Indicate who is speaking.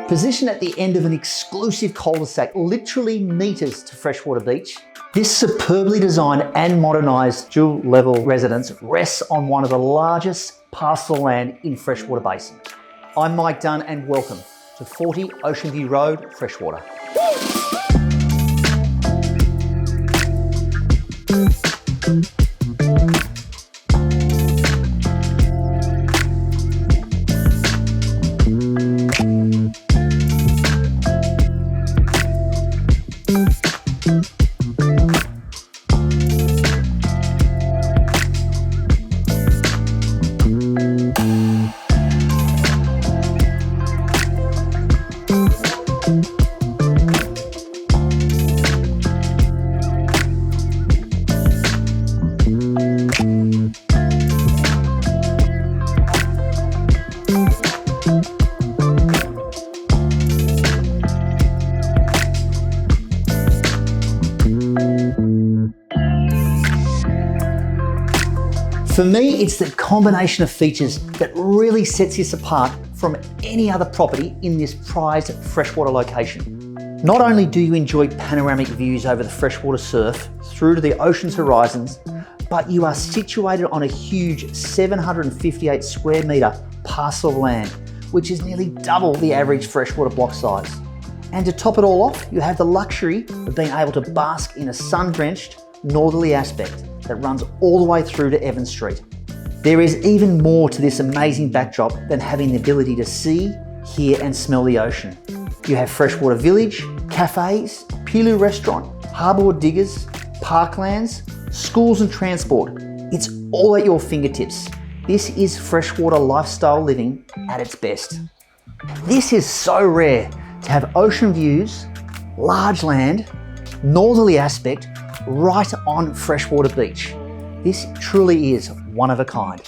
Speaker 1: Positioned at the end of an exclusive cul-de-sac, literally meters to Freshwater Beach, this superbly designed and modernised dual-level residence rests on one of the largest parcel land in Freshwater Basin. I'm Mike Dunn and welcome to 40 Ocean View Road, Freshwater. For me, it's the combination of features that really sets this apart from any other property in this prized freshwater location. Not only do you enjoy panoramic views over the freshwater surf through to the ocean's horizons, but you are situated on a huge 758 square metre parcel of land, which is nearly double the average freshwater block size. And to top it all off, you have the luxury of being able to bask in a sun-drenched northerly aspect that runs all the way through to Evans Street. There is even more to this amazing backdrop than having the ability to see, hear and smell the ocean. You have Freshwater Village, cafes, Pilu restaurant, harbour diggers, parklands, schools and transport. It's all at your fingertips. This is freshwater lifestyle living at its best. This is so rare to have ocean views, large land, northerly aspect, right on Freshwater Beach. This truly is one of a kind.